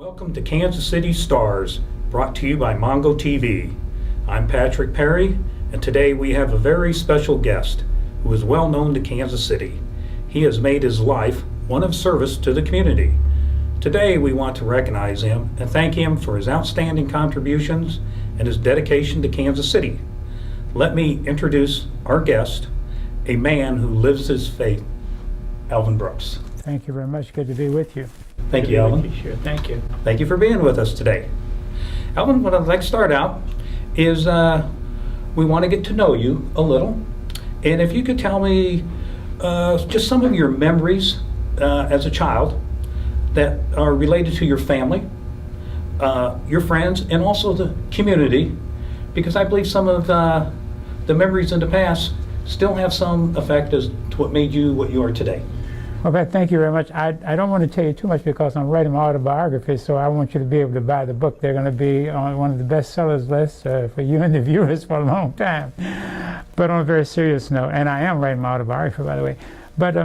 Welcome to Kansas City Stars, brought to you by Mongo TV. I'm Patrick Perry, and today we have a very special guest who is well known to Kansas City. He has made his life one of service to the community. Today we want to recognize him and thank him for his outstanding contributions and his dedication to Kansas City. Let me introduce our guest, a man who lives his faith, Alvin Brooks. Thank you very much. Good to be with you. Thank you, Alvin. Sure. Thank you. Thank you for being with us today. Alvin, what I'd like to start out is we want to get to know you a little. And if you could tell me just some of your memories as a child that are related to your family, your friends, and also the community, because I believe some of the memories in the past still have some effect as to what made you what you are today. Well, thank you very much. I don't want to tell you too much because I'm writing my autobiography, so I want you to be able to buy the book. They're going to be on one of the bestsellers lists for you and the viewers for a long time. But on a very serious note, and I am writing my autobiography, by the way. But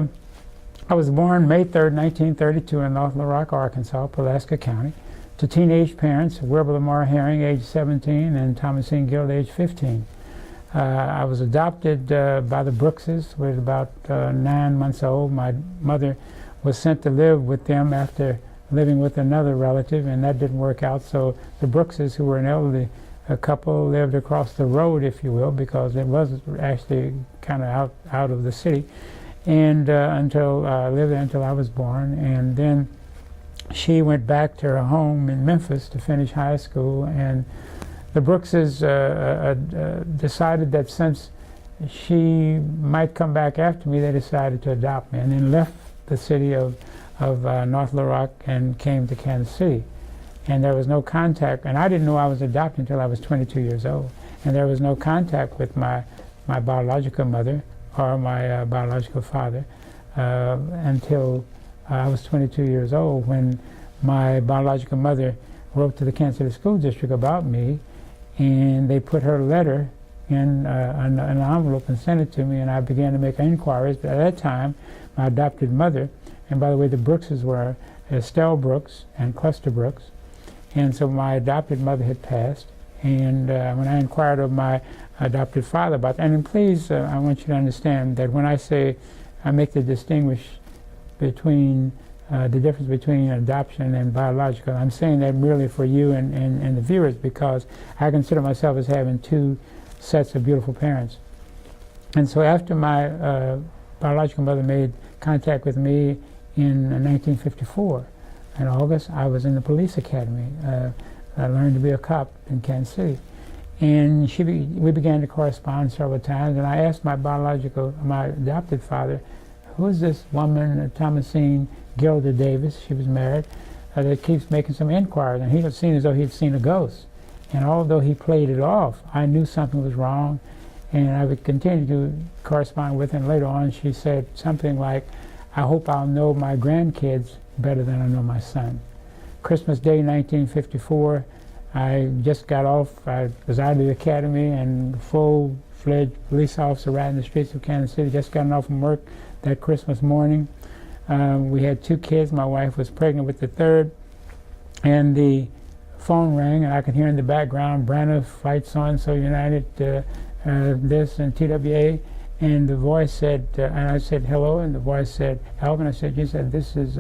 I was born May 3rd, 1932 in North Little Rock, Arkansas, Pulaski County, to teenage parents, Wilbur Lamar Herring, age 17, and Thomasine Guild, age 15. I was adopted by the Brookses, was about 9 months old. My mother was sent to live with them after living with another relative, and that didn't work out. So the Brookses, who were an elderly couple, lived across the road, if you will, because it was actually kind of out of the city. And until I lived there until I was born, and then she went back to her home in Memphis to finish high school. And the Brookses decided that since she might come back after me, they decided to adopt me, and then left the city of North Little Rock and came to Kansas City. And there was no contact, and I didn't know I was adopted until I was 22 years old. And there was no contact with my biological mother or my biological father until I was 22 years old, when my biological mother wrote to the Kansas City School District about me, and they put her letter in an envelope and sent it to me, and I began to make inquiries. But at that time, my adopted mother, and by the way, the Brookses were Estelle Brooks and Cluster Brooks, and so my adopted mother had passed. And when I inquired of my adopted father about that, and then please, I want you to understand that when I say I make the distinguish between the difference between adoption and biological, I'm saying that merely for you and the viewers, because I consider myself as having two sets of beautiful parents. And so after my biological mother made contact with me in 1954, in August, I was in the police academy. I learned to be a cop in Kansas City. And we began to correspond several times, and I asked my adopted father, who is this woman, Thomasine Gilda Davis, she was married, that keeps making some inquiries, and he had seen as though he'd seen a ghost. And although he played it off, I knew something was wrong, and I would continue to correspond with her. And later on she said something like, I hope I'll know my grandkids better than I know my son. Christmas Day 1954, I just got off, I was out of the academy, and full-fledged police officer riding the streets of Kansas City, just gotten off from work that Christmas morning. We had 2 kids. My wife was pregnant with the third, and the phone rang, and I could hear in the background, Brana, Flight So-and-so United, this, and TWA, and the voice said, and I said, hello, and the voice said, Alvin. I said, you said, this is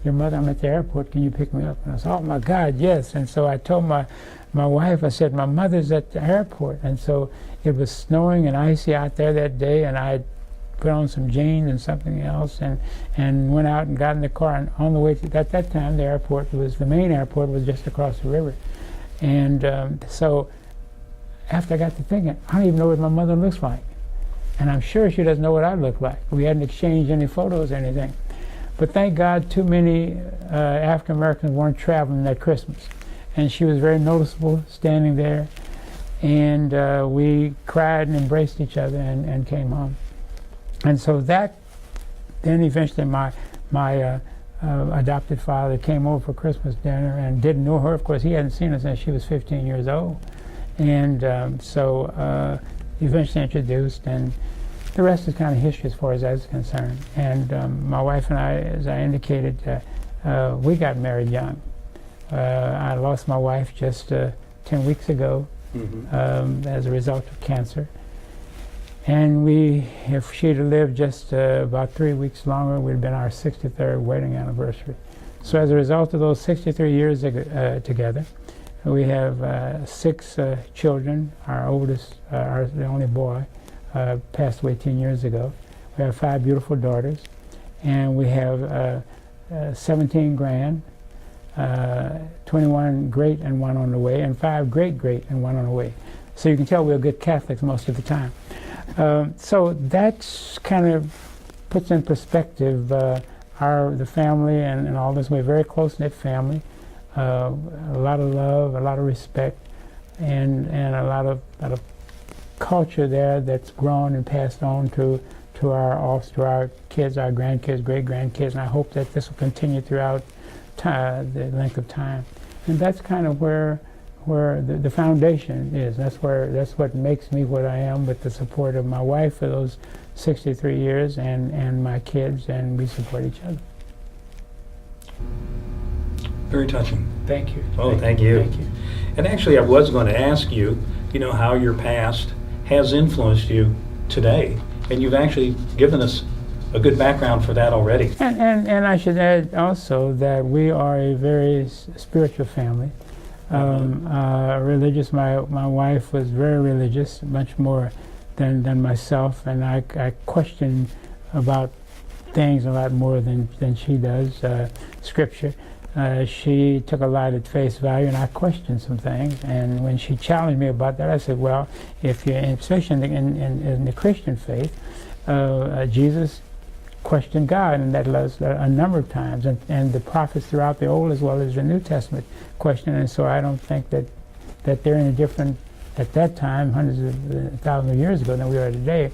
your mother, I'm at the airport, can you pick me up? And I said, oh my God, yes. And so I told my wife, I said, my mother's at the airport. And so it was snowing and icy out there that day, and I put on some jeans and something else, and went out and got in the car. And on the way to at that time, the main airport was just across the river. And so after I got to thinking, I don't even know what my mother looks like, and I'm sure she doesn't know what I look like. We hadn't exchanged any photos or anything. But thank God, too many African Americans weren't traveling that Christmas, and she was very noticeable standing there, and we cried and embraced each other and came home. And so then eventually my adopted father came over for Christmas dinner and didn't know her. Of course, he hadn't seen her since she was 15 years old. And so eventually introduced, and the rest is kind of history as far as that's concerned. And my wife and I, as I indicated, we got married young. I lost my wife just 10 weeks ago as a result of cancer. And if she'd have lived just about 3 weeks longer, it would have been our 63rd wedding anniversary. So as a result of those 63 years together, we have 6 children. Our oldest, the only boy, passed away 10 years ago. We have 5 beautiful daughters, and we have 17 grand, 21 great and 1 on the way, and 5 great and 1 on the way. So you can tell we're good Catholics most of the time. So that's kind of puts in perspective the family and all this. We're a very close-knit family, a lot of love, a lot of respect, and a lot of culture there that's grown and passed on to our kids, our grandkids, great-grandkids, and I hope that this will continue throughout the length of time. And that's kind of where the foundation is. That's what makes me what I am, with the support of my wife for those 63 years and my kids, and we support each other. Very touching. Thank you. Oh, thank you. Thank you. And actually, I was going to ask you, how your past has influenced you today, and you've actually given us a good background for that already. And I should add also that we are a very spiritual family. Religious. My wife was very religious, much more than myself, and I question about things a lot more than she does. Scripture. She took a lot at face value, and I questioned some things. And when she challenged me about that, I said, well, if you're, especially in the Christian faith, Jesus questioned God, and that was a number of times, and the prophets throughout the Old as well as the New Testament questioned. And so I don't think that they're any different at that time, hundreds of thousands of years ago, than we are today.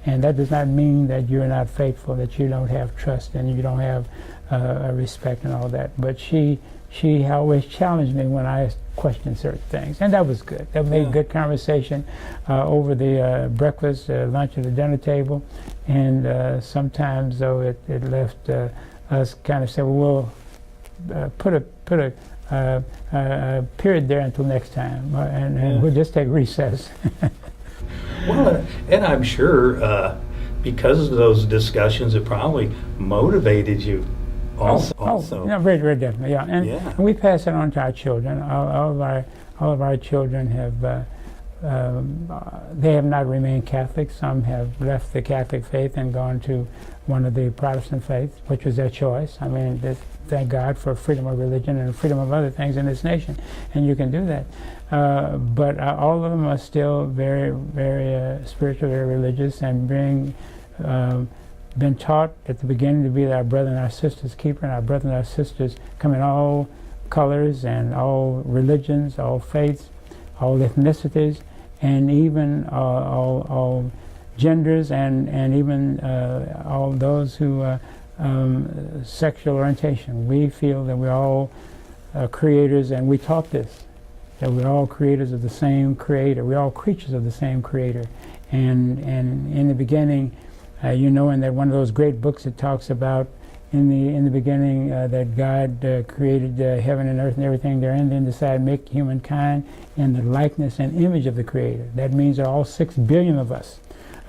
And that does not mean that you're not faithful, that you don't have trust and you don't have respect and all that. But she always challenged me when I questioned certain things, and that was good. That made good conversation over the breakfast, lunch, and the dinner table. And sometimes, though, it left us kind of say, well, we'll put a period there until next time, and we'll just take recess. Well, and I'm sure because of those discussions, it probably motivated you also. Yeah, very, very definitely, yeah. And we pass it on to our children. All of our children have, they have not remained Catholic. Some have left the Catholic faith and gone to one of the Protestant faiths, which was their choice. I mean, thank God for freedom of religion and freedom of other things in this nation, and you can do that. But all of them are still very, very spiritual, very religious, and been taught at the beginning to be our brother and our sister's keeper, and our brothers and our sisters come in all colors and all religions, all faiths, all ethnicities, and even all genders, and even all those who sexual orientation. We feel that we're all creators, and we taught this, that we're all creators of the same Creator. We're all creatures of the same Creator. And in the beginning, in that one of those great books that talks about in the beginning that God created heaven and earth and everything therein, then decided to make humankind in the likeness and image of the Creator. That means that all 6 billion of us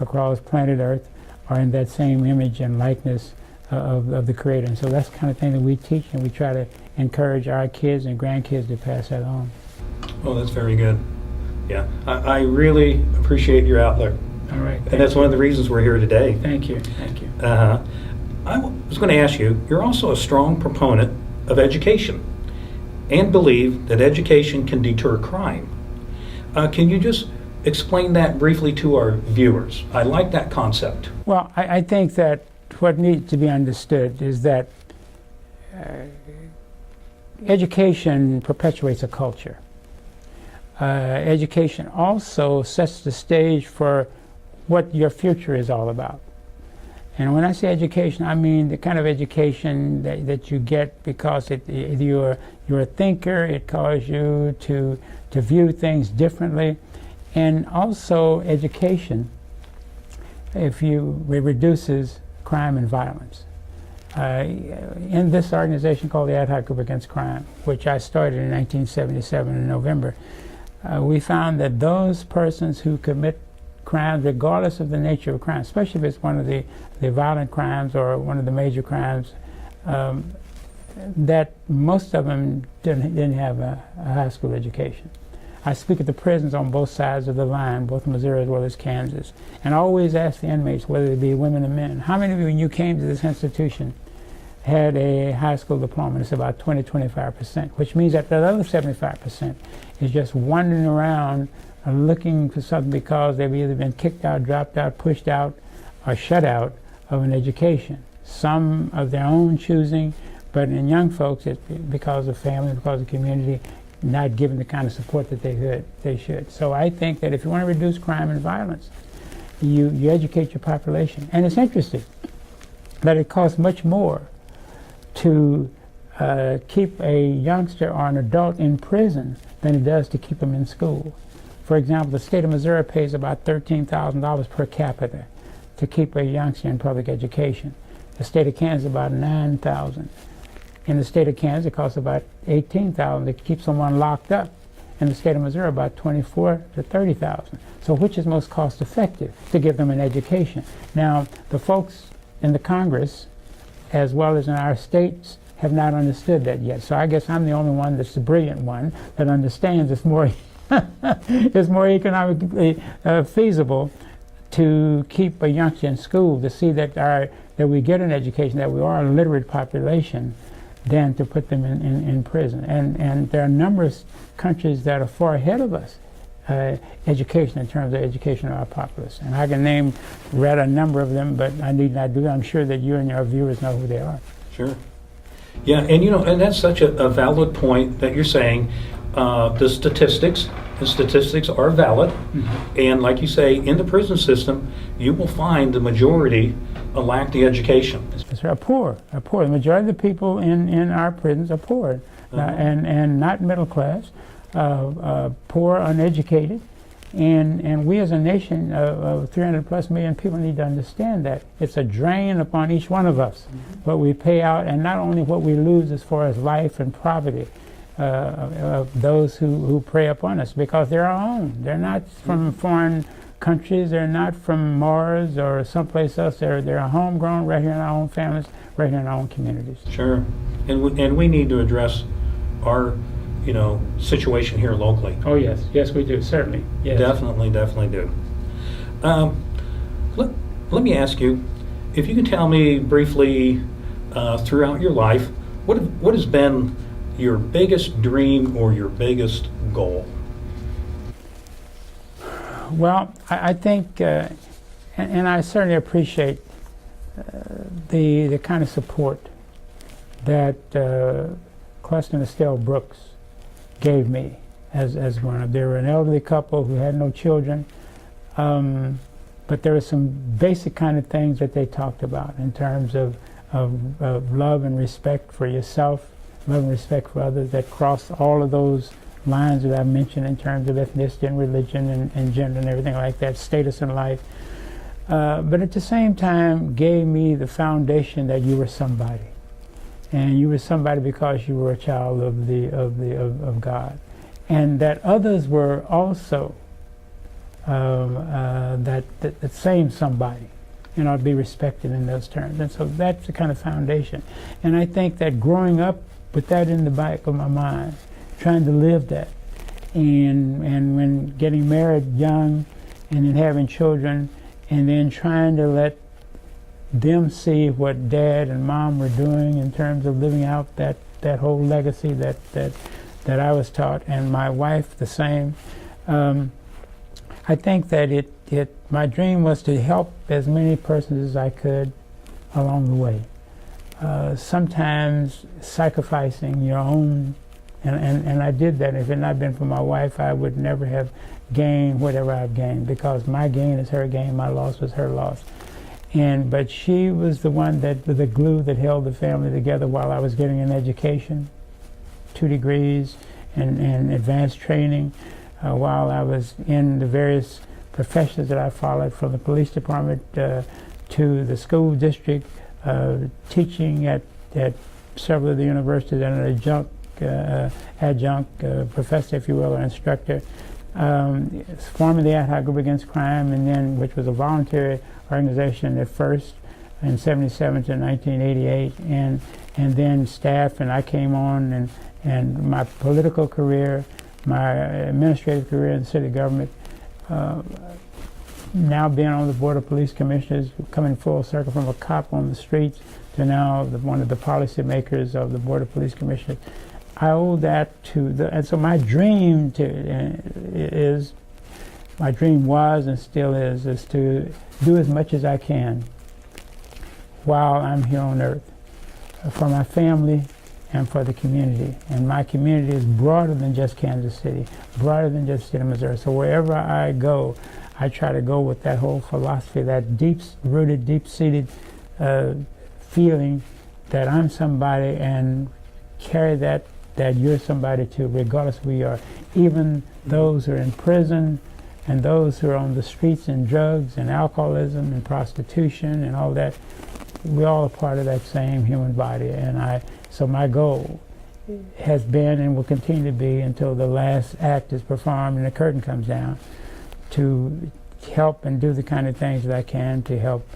across planet Earth are in that same image and likeness of the Creator. And so that's the kind of thing that we teach, and we try to encourage our kids and grandkids to pass that on. Oh, that's very good. Yeah, I really appreciate your outlook. All right. And that's one of the reasons we're here today. Thank you. Thank you. I was going to ask you, you're also a strong proponent of education and believe that education can deter crime. Can you just explain that briefly to our viewers? I like that concept. Well, I think that what needs to be understood is that education perpetuates a culture. Education also sets the stage for what your future is all about. And when I say education, I mean the kind of education that you get because you're a thinker. It causes you to view things differently. And also education, it reduces crime and violence. in this organization called the AdHoc Group Against Crime, which I started in 1977 in November, we found that those persons who commit crimes, regardless of the nature of crime, especially if it's one of the violent crimes or one of the major crimes, that most of them didn't have a high school education. I speak at the prisons on both sides of the line, both Missouri as well as Kansas, and I always ask the inmates, whether they be women or men, how many of you when you came to this institution had a high school diploma? It's about 20-25%, which means that the other 75% is just wandering around looking for something because they've either been kicked out, dropped out, pushed out, or shut out of an education. Some of their own choosing, but in young folks, it's because of family, because of community, not given the kind of support that they should. So I think that if you want to reduce crime and violence, you educate your population. And it's interesting that it costs much more to keep a youngster or an adult in prison than it does to keep them in school. For example, the state of Missouri pays about $13,000 per capita to keep a youngster in public education. The state of Kansas about $9,000. In the state of Kansas, it costs about $18,000 to keep someone locked up. In the state of Missouri, about $24,000 to $30,000. So which is most cost effective to give them an education? Now, the folks in the Congress, as well as in our states, have not understood that yet. So I guess I'm the only one that's the brilliant one that understands it's more it's more economically feasible to keep a youngster in school, to see that we get an education, that we are a literate population, than to put them in prison. And there are numerous countries that are far ahead of us, education, in terms of education of our populace. And I can read a number of them, but I need not do that. I'm sure that you and your viewers know who they are. Sure. Yeah, and and that's such a valid point that you're saying. The statistics are valid, and like you say, in the prison system, you will find the majority lack the education. Are poor. The majority of the people in our prisons are poor, and not middle class, poor, uneducated, and we as a nation of 300+ million people need to understand that it's a drain upon each one of us, what we pay out, and not only what we lose as far as life and property of those who prey upon us, because they're our own. They're not from foreign countries. They're not from Mars or someplace else. They're homegrown right here in our own families, right here in our own communities. Sure, and we need to address our situation here locally. Oh yes, we do, certainly. Yes. Definitely do. Let me ask you, if you can tell me briefly throughout your life, what has been your biggest dream or your biggest goal? Well, I think, and I certainly appreciate the kind of support that Cluster and Estelle Brooks gave me as grown up. They were an elderly couple who had no children, but there were some basic kind of things that they talked about in terms of love and respect for yourself, love and respect for others, that cross all of those lines that I mentioned in terms of ethnicity and religion and gender and everything like that, status in life. But at the same time gave me the foundation that you were somebody. And you were somebody because you were a child of God. And that others were also that same somebody, to be respected in those terms. And so that's the kind of foundation. And I think that growing up with that in the back of my mind, trying to live that, and when getting married young and then having children, and then trying to let them see what Dad and Mom were doing in terms of living out that whole legacy that I was taught, and my wife the same. I think that my dream was to help as many persons as I could along the way. Sometimes sacrificing your own, and I did that. If it had not been for my wife, I would never have gained whatever I've gained, because my gain is her gain, my loss was her loss. But she was the one the glue that held the family together while I was getting an education, 2 degrees and advanced training, while I was in the various professions that I followed, from the police department to the school district, teaching at several of the universities and an adjunct professor, if you will, or instructor, forming the AdHoc Group Against Crime, and then which was a voluntary organization at first in '77 to 1988, and then staff, and I came on, and my political career, my administrative career in the city government, now being on the Board of Police Commissioners, coming full circle from a cop on the streets to now one of the policy makers of the Board of Police Commissioners. I owe that to and so my dream was and still is to do as much as I can while I'm here on earth for my family and for the community. And my community is broader than just Kansas City, broader than just the state of Missouri. So wherever I go, I try to go with that whole philosophy, that deep-rooted, deep-seated feeling that I'm somebody, and carry that you're somebody too, regardless of who you are. Even those who are in prison and those who are on the streets in drugs and alcoholism and prostitution and all that, we're all a part of that same human body. And so my goal has been and will continue to be until the last act is performed and the curtain comes down, to help and do the kind of things that I can to help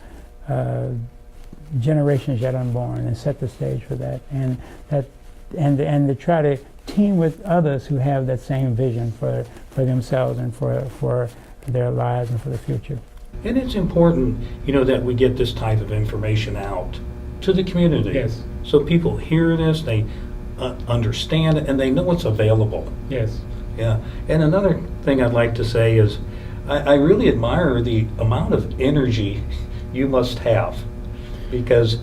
generations yet unborn and set the stage for that, and to try to team with others who have that same vision for themselves and for their lives and for the future. And it's important, that we get this type of information out to the community. Yes. So people hear this, they understand it, and they know it's available. Yes. Yeah. And another thing I'd like to say is I really admire the amount of energy you must have, because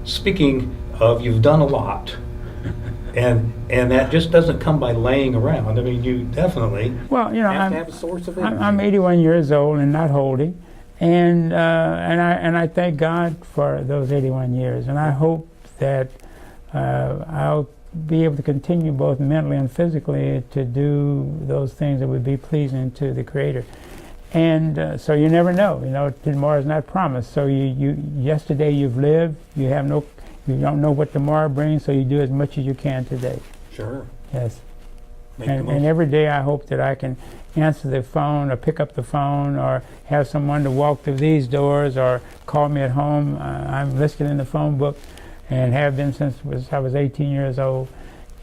speaking of, you've done a lot. And that just doesn't come by laying around. I mean, you definitely have to have a source of energy. I'm 81 years old and not holding, and I thank God for those 81 years, and I hope that I'll be able to continue both mentally and physically to do those things that would be pleasing to the Creator. And so you never know. Tomorrow is not promised. So yesterday you've lived. You don't know what tomorrow brings, so you do as much as you can today. Sure. Yes. And every day I hope that I can answer the phone or pick up the phone or have someone to walk through these doors or call me at home. I'm listed in the phone book and have been since I was 18 years old.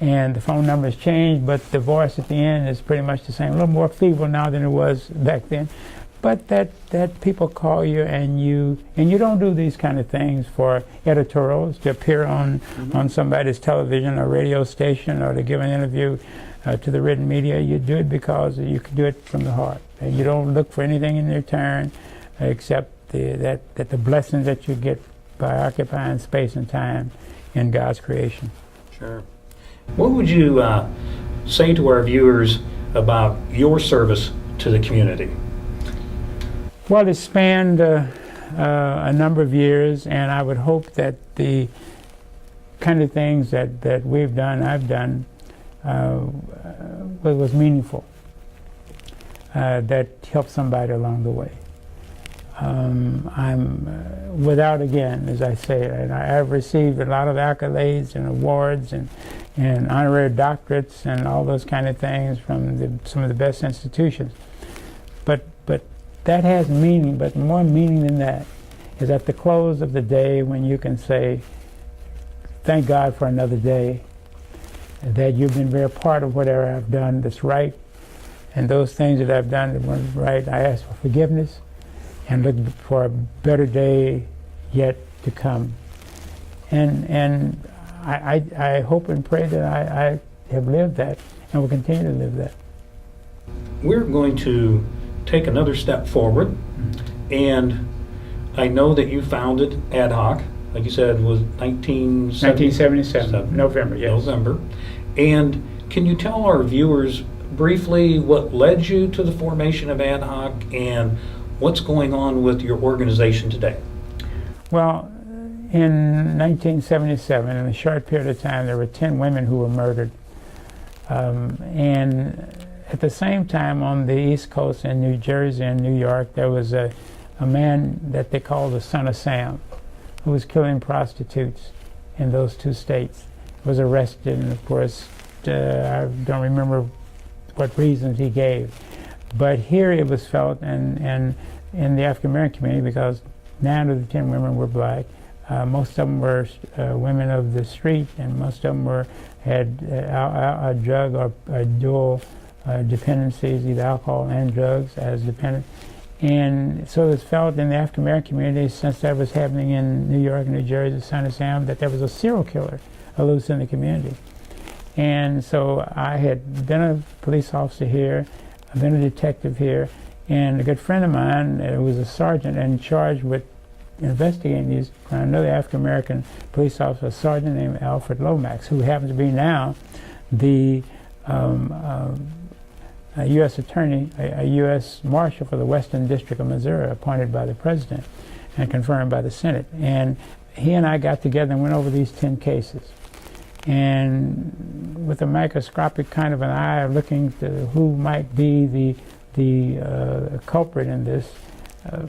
And the phone number has changed, but the voice at the end is pretty much the same. A little more feeble now than it was back then. But that people call you, and you don't do these kind of things for editorials, to appear on somebody's television or radio station, or to give an interview to the written media. You do it because you can do it from the heart, and you don't look for anything in return except the blessings that you get by occupying space and time in God's creation. Sure. What would you say to our viewers about your service to the community? Well, it spanned a number of years, and I would hope that the kind of things that we've done, I've done, was meaningful, that helped somebody along the way. I'm without, again, as I say, and I've received a lot of accolades and awards and honorary doctorates and all those kind of things from some of the best institutions. But that has meaning, but more meaning than that is at the close of the day, when you can say, thank God for another day, that you've been very part of whatever I've done that's right, and those things that I've done that weren't right, I ask for forgiveness and look for a better day yet to come. And I hope and pray that I have lived that and will continue to live that. We're going to take another step forward, and I know that you founded AdHoc, like you said, was 1977, November, yes. November. And can you tell our viewers briefly what led you to the formation of AdHoc and what's going on with your organization today? Well, in 1977, in a short period of time, there were 10 women who were murdered. And at the same time, on the East Coast in New Jersey and New York, there was a man that they called the Son of Sam, who was killing prostitutes in those 2 states, was arrested, and of course, I don't remember what reasons he gave. But here it was felt, and in the African American community, because 9 of the 10 women were black. Most of them were women of the street, and most of them had a drug or dual dependencies, either alcohol and drugs as dependent. And so it was felt in the African American community, since that was happening in New York and New Jersey, Son of Sam, that there was a serial killer loose in the community. And so I had been a police officer here, I've been a detective here, and a good friend of mine who was a sergeant and charged with investigating these crimes, another African-American police officer, a sergeant named Alfred Lomax, who happens to be now the U.S. Attorney, a U.S. Marshal for the Western District of Missouri, appointed by the President and confirmed by the Senate. And he and I got together and went over these 10 cases. And with a microscopic kind of an eye, looking to who might be the culprit in this,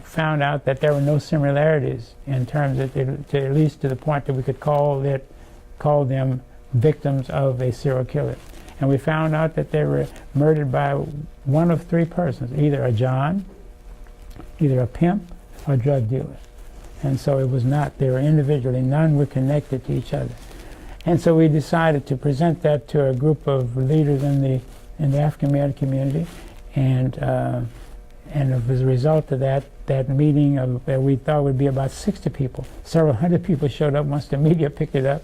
found out that there were no similarities in terms of, at least to the point that we could call them victims of a serial killer. And we found out that they were murdered by one of 3 persons, either a John, either a pimp, or a drug dealer. And so it was not, they were individually, none were connected to each other. And so we decided to present that to a group of leaders in the African American community, and as a result of that meeting that we thought would be about 60 people, several hundred people showed up once the media picked it up,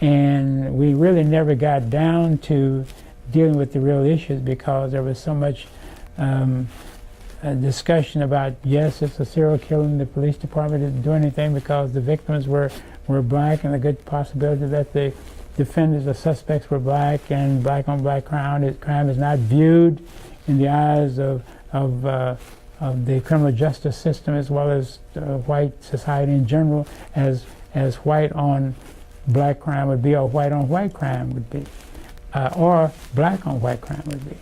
and we really never got down to dealing with the real issues because there was so much discussion about, yes, it's a serial killer and the police department didn't do anything because the victims were black, and a good possibility that the defendants or suspects were black, and black on black crime is not viewed in the eyes of the criminal justice system as well as white society in general as white on black crime would be, or white on white crime would be, or black on white crime would be.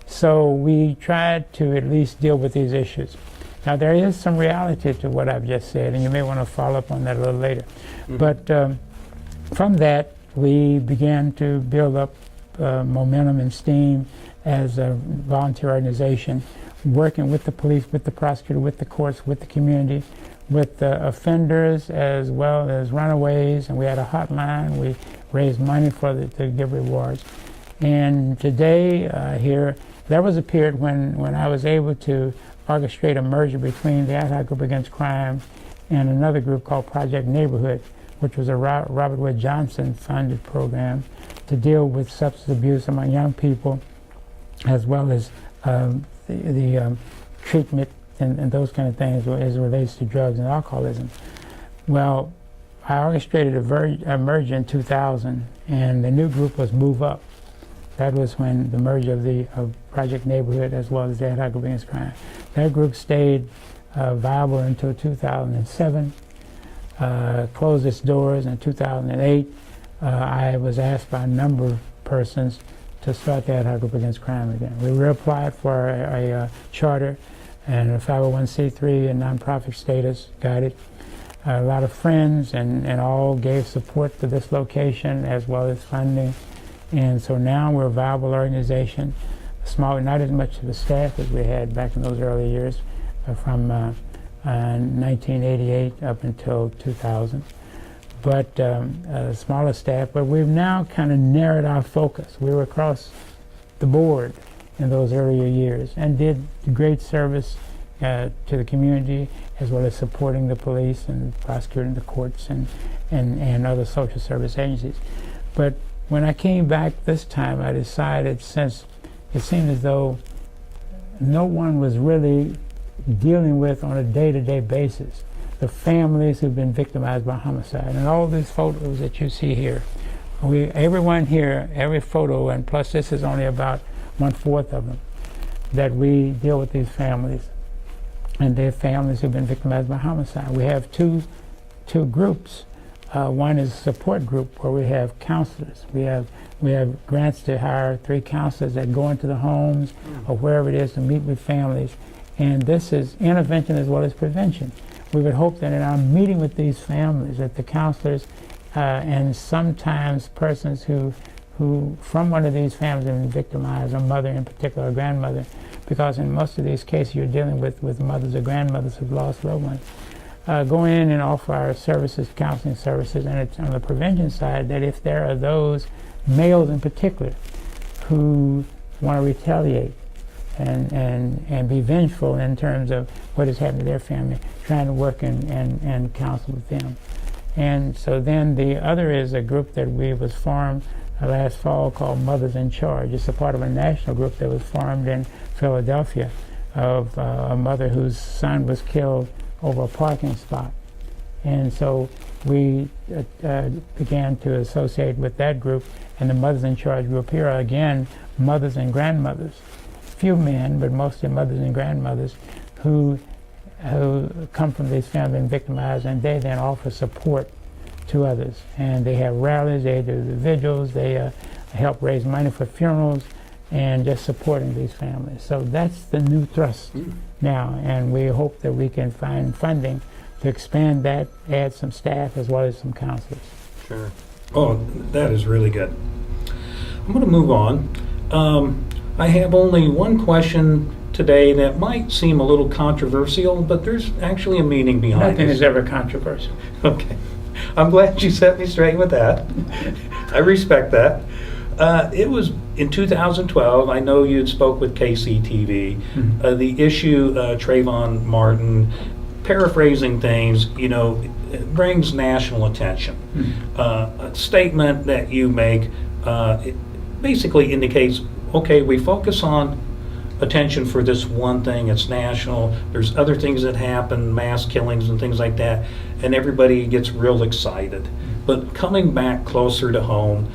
So we tried to at least deal with these issues. Now there is some reality to what I've just said, and you may want to follow up on that a little later. Mm-hmm. But from that, we began to build up momentum and steam as a volunteer organization, working with the police, with the prosecutor, with the courts, with the community, with offenders as well as runaways, and we had a hotline. We raised money to give rewards. And today, here, there was a period when I was able to orchestrate a merger between the AdHoc Group Against Crime and another group called Project Neighborhood, which was a Robert Wood Johnson funded program to deal with substance abuse among young people, as well as the treatment and those kind of things as it relates to drugs and alcoholism. Well, I orchestrated a merger in 2000, and the new group was Move Up. That was when the merger of Project Neighborhood as well as the AdHoc Group Against Crime. That group stayed viable until 2007, closed its doors in 2008. I was asked by a number of persons to start the AdHoc Group Against Crime again. We reapplied for a charter and a 501c3 and nonprofit status, got it. A lot of friends and all gave support to this location as well as funding. And so now we're a viable organization, small, not as much of a staff as we had back in those early years, from 1988 up until 2000. But a smaller staff, but we've now kind of narrowed our focus. We were across the board in those earlier years and did great service to the community as well as supporting the police and prosecuting the courts and other social service agencies. But when I came back this time, I decided, since it seemed as though no one was really dealing with on a day-to-day basis the families who've been victimized by homicide. And all these photos that you see here, everyone here, every photo, and plus this is only about 1/4 of them, that we deal with these families and their families who've been victimized by homicide. We have two groups. One is a support group where we have counselors. We have grants to hire 3 counselors that go into the homes or wherever it is to meet with families. And this is intervention as well as prevention. we would hope that in our meeting with these families, that the counselors and sometimes persons who from one of these families have been victimized, a mother in particular, a grandmother, because in most of these cases you're dealing with mothers or grandmothers who've lost loved ones, go in and offer our services, counseling services, and it's on the prevention side that if there are those males in particular who want to retaliate and be vengeful in terms of what has happened to their family, trying to work and counsel with them. And so then the other is a group that was formed last fall called Mothers in Charge. It's a part of a national group that was formed in Philadelphia of a mother whose son was killed over a parking spot. And so we began to associate with that group, and the Mothers in Charge group here are again mothers and grandmothers, few men, but mostly mothers and grandmothers who come from these families and victimized, and they then offer support to others. And they have rallies, they do the vigils, they help raise money for funerals, and just supporting these families. So that's the new thrust now, and we hope that we can find funding to expand that, add some staff as well as some counselors. Sure. Oh, that is really good. I'm going to move on. I have only one question today that might seem a little controversial, but there's actually a meaning behind it. Nothing is ever controversial. Okay. I'm glad you set me straight with that. I respect that. It was in 2012, I know you had spoke with KCTV, the issue, Trayvon Martin, paraphrasing things, it brings national attention. A statement that you make it basically indicates, okay, we focus on attention for this one thing, it's national, there's other things that happen, mass killings and things like that, and everybody gets real excited. But coming back closer to home,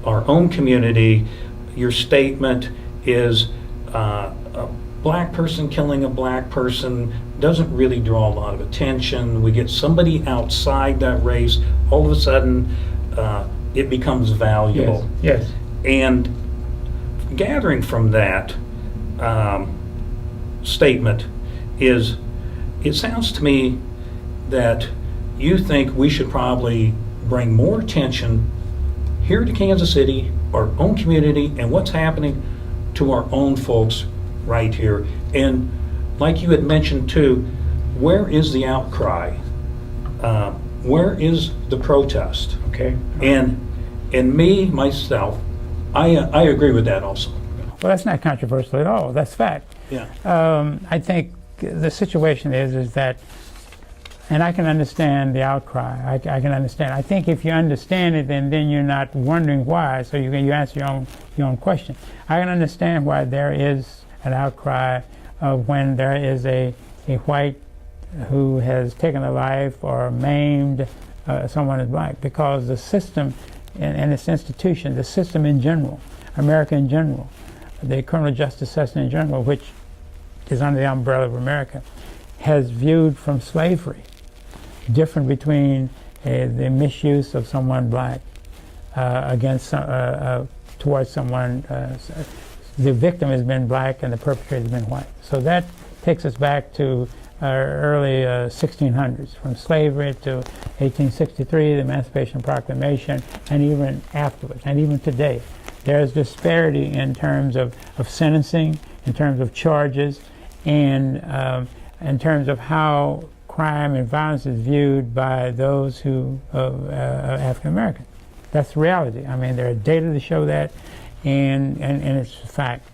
our own community, your statement is a black person killing a black person doesn't really draw a lot of attention. We get somebody outside that race, all of a sudden it becomes valuable. Yes. And gathering from that statement is, it sounds to me that you think we should probably bring more attention here to Kansas City, our own community, and what's happening to our own folks right here. And like you had mentioned too, where is the outcry? Where is the protest? Okay. And me, myself, I agree with that also. Well, that's not controversial at all. That's fact. Yeah. I think the situation is that, and I can understand the outcry. I can understand. I think if you understand it, then you're not wondering why. So you answer your own question. I can understand why there is an outcry of when there is a white who has taken a life or maimed someone is black, because the system and its institution, the system in general, America in general, the criminal justice system in general, which is under the umbrella of America, has viewed from slavery different between the misuse of someone black against towards someone. The victim has been black and the perpetrator has been white. So that takes us back to early 1600s, from slavery to 1863, the Emancipation Proclamation, and even afterwards, and even today. There's disparity in terms of sentencing, in terms of charges, and in terms of how crime and violence is viewed by those who are African American. That's the reality. I mean, there are data to show that, and it's a fact.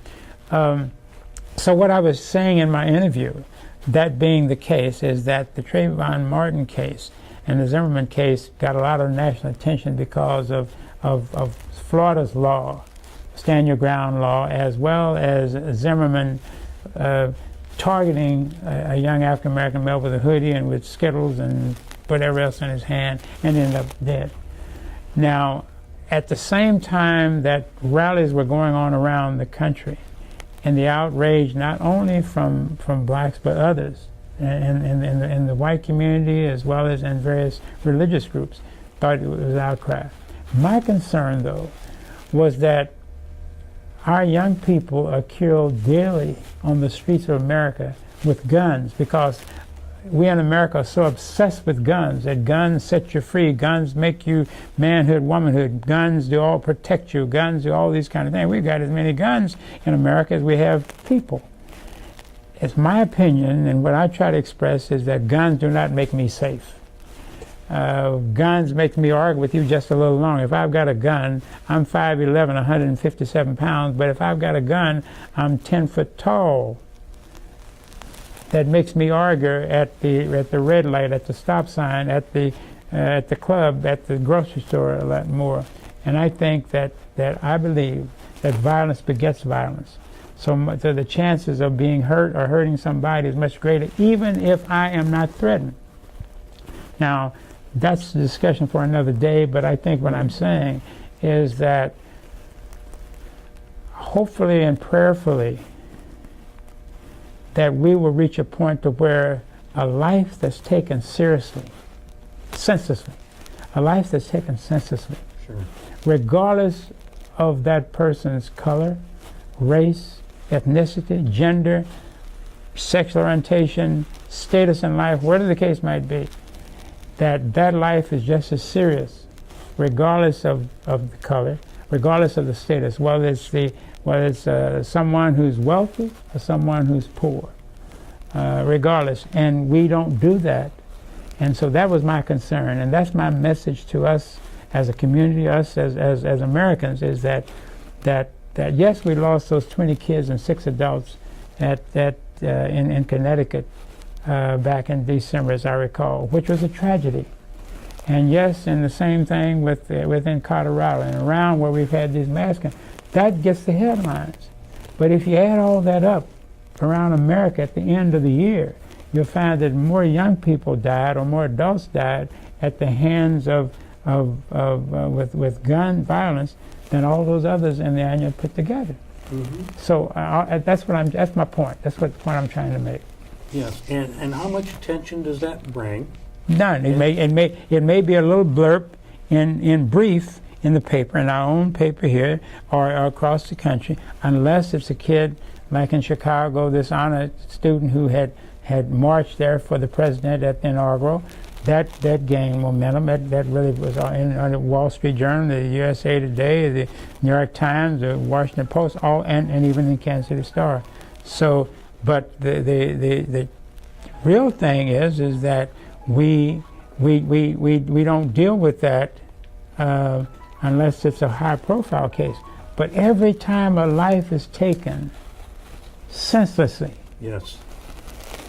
So what I was saying in my interview, that being the case, is that the Trayvon Martin case and the Zimmerman case got a lot of national attention because of Florida's law, stand your ground law, as well as Zimmerman targeting a young African American male with a hoodie and with Skittles and whatever else in his hand, and ended up dead. Now, at the same time that rallies were going on around the country, and the outrage not only from blacks but others in the white community as well as in various religious groups, thought it was outcry. My concern, though, was that our young people are killed daily on the streets of America with guns, because we in America are so obsessed with guns, that guns set you free, guns make you manhood, womanhood, guns do all protect you, guns do all these kind of things. We've got as many guns in America as we have people. It's my opinion, and what I try to express is that guns do not make me safe. Guns make me argue with you just a little longer. If I've got a gun, I'm 5'11", 157 pounds, but if I've got a gun, I'm 10 foot tall. That makes me argue at the red light, at the stop sign, at the club, at the grocery store a lot more. And I think that I believe that violence begets violence. So the chances of being hurt or hurting somebody is much greater, even if I am not threatened. Now, that's a discussion for another day, but I think what I'm saying is that hopefully and prayerfully that we will reach a point to where a life that's taken seriously, senselessly, a life that's taken senselessly, Sure. regardless of that person's color, race, ethnicity, gender, sexual orientation, status in life, whatever the case might be, that life is just as serious, regardless of the color, regardless of the status, whether it's someone who's wealthy or someone who's poor, regardless. And we don't do that. And so that was my concern, and that's my message to us as a community, us as Americans, is that yes, we lost those 20 kids and 6 adults in Connecticut back in December, as I recall, which was a tragedy. And yes, and the same thing within Colorado and around where we've had these massacres. That gets the headlines. But if you add all that up around America at the end of the year, you'll find that more young people died or more adults died at the hands with gun violence than all those others in the annual put together. Mm-hmm. So that's my point. That's what the point I'm trying to make. Yes, and how much attention does that bring? None. It may be a little blurb in brief in the paper, in our own paper here, or across the country, unless it's a kid like in Chicago, this honor student who had marched there for the president at the inaugural. That gained momentum. That really was in the Wall Street Journal, the USA Today, the New York Times, the Washington Post, and even the Kansas City Star. So, but the real thing is that we don't deal with that unless it's a high-profile case. But every time a life is taken senselessly, yes,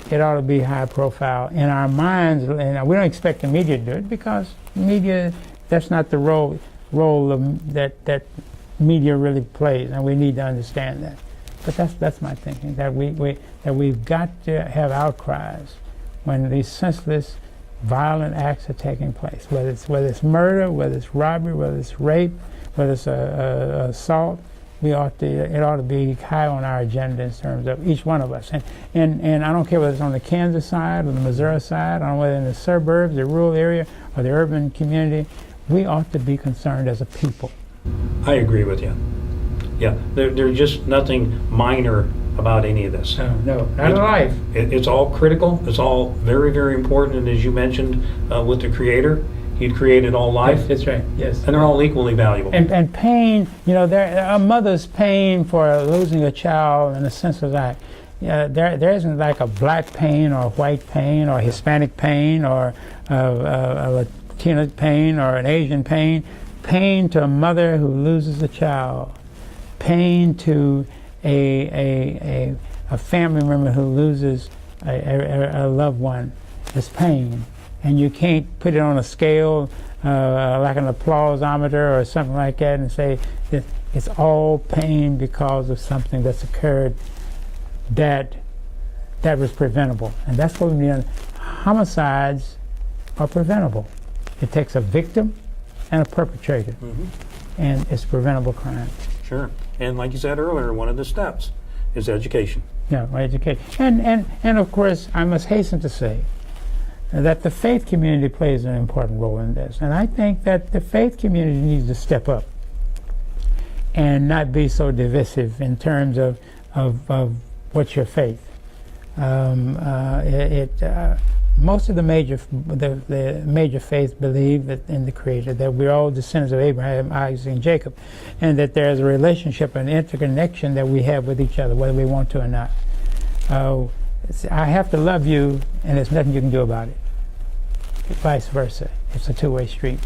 it ought to be high profile in our minds, and we don't expect the media to do it because media, that's not the role that media really plays, and we need to understand that. But that's my thinking, that we've got to have outcries when these senseless, violent acts are taking place, whether it's murder, whether it's robbery, whether it's rape, whether it's assault. It ought to be high on our agenda in terms of each one of us. And I don't care whether it's on the Kansas side or the Missouri side, I don't know whether in the suburbs, the rural area, or the urban community, we ought to be concerned as a people. I agree with you. Yeah, there's just nothing minor about any of this. No, not a life. It's all critical. It's all very, very important. And as you mentioned with the Creator, He created all life. Yes, that's right, yes. And they're all equally valuable. And pain, a mother's pain for losing a child in a senseless act. There isn't like a black pain or a white pain or a Hispanic pain or a Latino pain or an Asian pain. Pain to a mother who loses a child. Pain to a family member who loses a loved one. It's pain. And you can't put it on a scale like an applausometer or something like that and say that it's all pain because of something that's occurred that was preventable. And that's what we mean. Homicides are preventable. It takes a victim and a perpetrator, and it's preventable crime. Sure. And like you said earlier, one of the steps is education. Yeah, education. And of course, I must hasten to say that the faith community plays an important role in this. And I think that the faith community needs to step up and not be so divisive in terms of what's your faith. most of the major faiths believe that in the Creator, that we're all descendants of Abraham, Isaac, and Jacob, and that there's a relationship, an interconnection that we have with each other, whether we want to or not. I have to love you, and there's nothing you can do about it. Vice versa. It's a two-way street.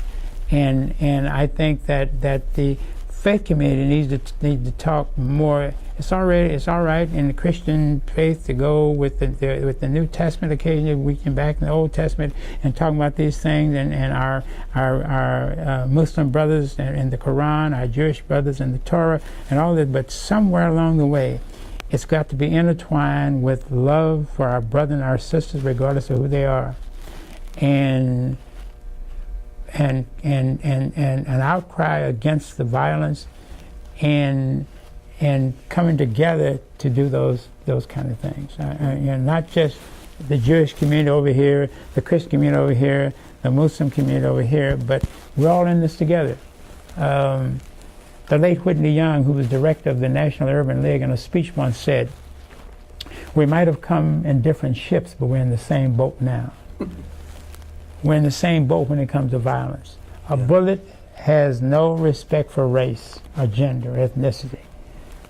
And I think that the faith community needs to talk more. It's all right in the Christian faith to go with the New Testament occasionally, we can back in the Old Testament and talk about these things, and our Muslim brothers and the Quran, our Jewish brothers and the Torah and all that. But somewhere along the way, it's got to be intertwined with love for our brothers and our sisters, regardless of who they are, and an outcry against the violence, and coming together to do those kind of things. Not just the Jewish community over here, the Christian community over here, the Muslim community over here, but we're all in this together. The late Whitney Young, who was director of the National Urban League, in a speech once said, "We might have come in different ships, but we're in the same boat now." We're in the same boat when it comes to violence. A bullet has no respect for race or gender or ethnicity.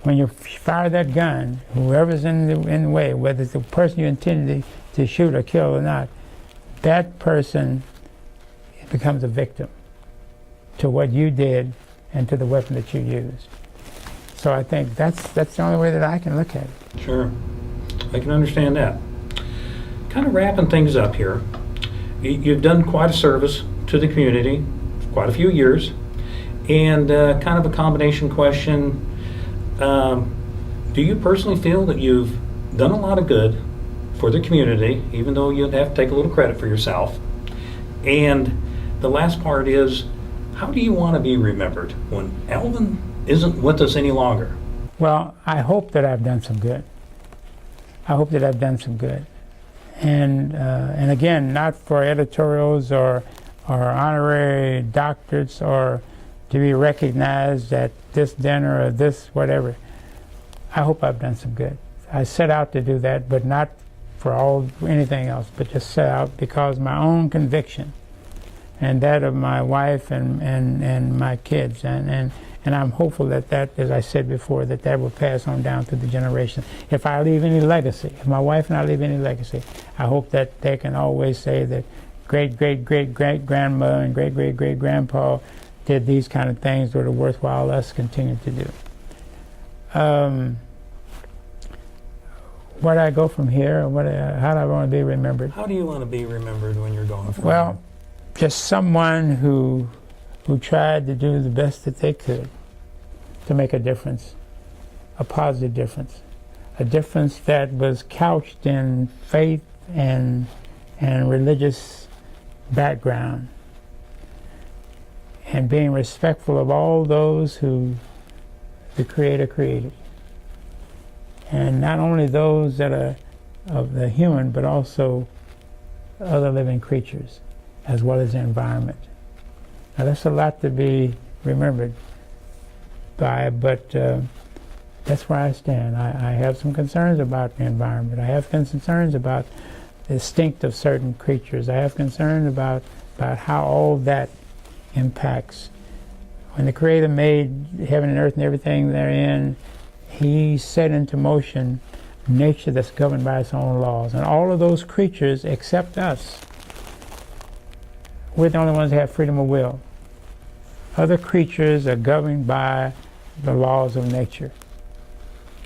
When you fire that gun, whoever's in the way, whether it's the person you intended to shoot or kill or not, that person becomes a victim to what you did and to the weapon that you used. So I think that's the only way that I can look at it. Sure. I can understand that. Kind of wrapping things up here. You've done quite a service to the community, quite a few years, and kind of a combination question. Do you personally feel that you've done a lot of good for the community, even though you'd have to take a little credit for yourself? And the last part is, how do you want to be remembered when Alvin isn't with us any longer? Well, I hope that I've done some good. I hope that I've done some good. And again, not for editorials or honorary doctorates or to be recognized at this dinner or this whatever. I hope I've done some good. I set out to do that, but not for anything else, but just set out because my own conviction and that of my wife and my kids, and I'm hopeful that, as I said before, that will pass on down through the generations. If I leave any legacy, if my wife and I leave any legacy, I hope that they can always say that great-great-great-great-grandma and great-great-great-grandpa did these kind of things that are worthwhile us continue to do. Where do I go from here? How do I want to be remembered? How do you want to be remembered when you're gone from Well, here? just someone who tried to do the best that they could to make a difference, a positive difference, a difference that was couched in faith and religious background, and being respectful of all those who the Creator created. And not only those that are of the human, but also other living creatures, as well as the environment. Now that's a lot to be remembered by, but that's where I stand. I have some concerns about the environment. I have concerns about the instinct of certain creatures. I have concerns about how all that impacts. When the Creator made heaven and earth and everything therein, He set into motion nature that's governed by its own laws. And all of those creatures, except us, we're the only ones that have freedom of will. Other creatures are governed by the laws of nature.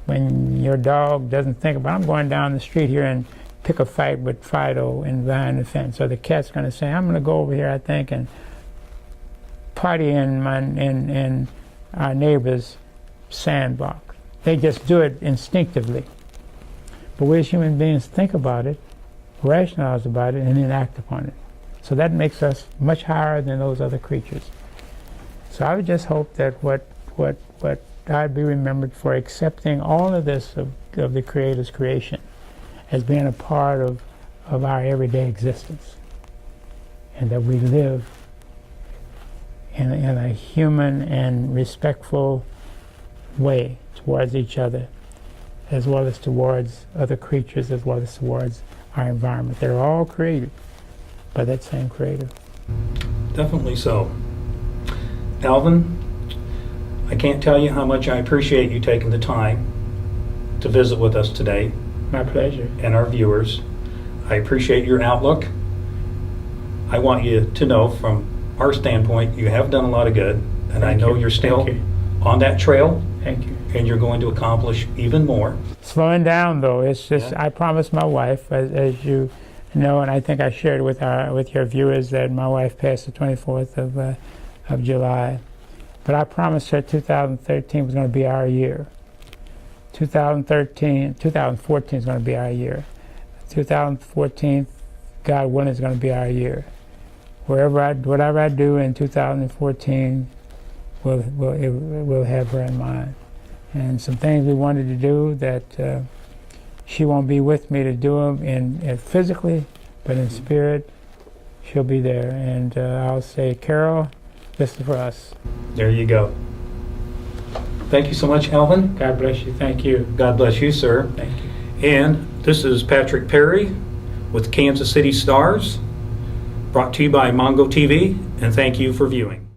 When your dog doesn't think about, I'm going down the street here and pick a fight with Fido in behind the fence, or the cat's going to say, I'm going to go over here, I think, and party in our neighbor's sandbox. They just do it instinctively. But we as human beings think about it, rationalize about it, and then act upon it. So that makes us much higher than those other creatures. So I would just hope that what I'd be remembered for accepting all of this of the Creator's creation as being a part of our everyday existence, and that we live in a human and respectful way towards each other, as well as towards other creatures, as well as towards our environment. They're all created by that same creator. Definitely so. Alvin, I can't tell you how much I appreciate you taking the time to visit with us today My pleasure. and our viewers. I appreciate your outlook. I want you to know from our standpoint, you have done a lot of good, and I Thank know you. you're still Thank you. on that trail, Thank you. and you're going to accomplish even more. Slowing down though, it's just, Yeah. I promised my wife, as you know, and I think I shared with your viewers, that my wife passed the 24th of July. But I promised her 2013 was going to be our year. 2014 is going to be our year. 2014, God willing, is going to be our year. Whatever I do in 2014, we'll have her in mind. And some things we wanted to do that she won't be with me to do them in physically, but in spirit, she'll be there. And I'll say, Carol, this is for us. There you go. Thank you so much, Alvin. God bless you. Thank you. God bless you, sir. Thank you. And this is Patrick Perry with Kansas City Stars, brought to you by Mongo TV, and thank you for viewing.